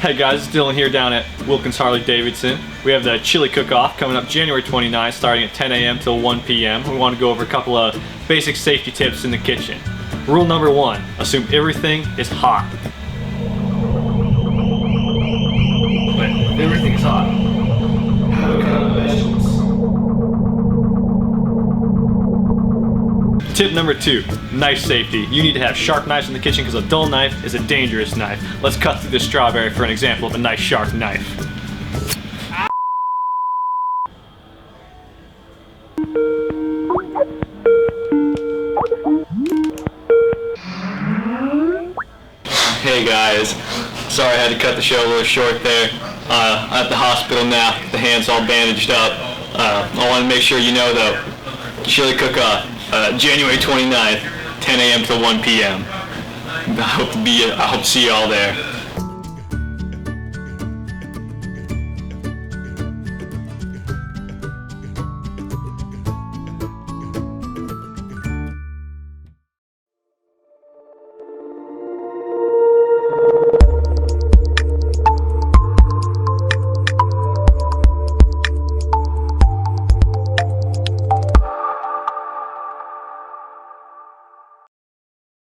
Hey guys, it's Dylan here down at Wilkins Harley-Davidson. We have the chili cook-off coming up January 29th, starting at 10 a.m. till 1 p.m. We want to go over a couple of basic safety tips in the kitchen. Rule number 1, assume everything is hot. Wait, everything is hot. How do we cut up the vegetables? Tip number 2, knife safety. You need to have sharp knives in the kitchen because a dull knife is a dangerous knife. Let's cut through this strawberry for an example of a nice sharp knife. Hey guys, sorry I had to cut the show a little short there. I'm at the hospital now, the hand's all bandaged up. I want to make sure you know though, chili cook-off, January 29th, 10 a.m. till 1 p.m. I hope to see you all there.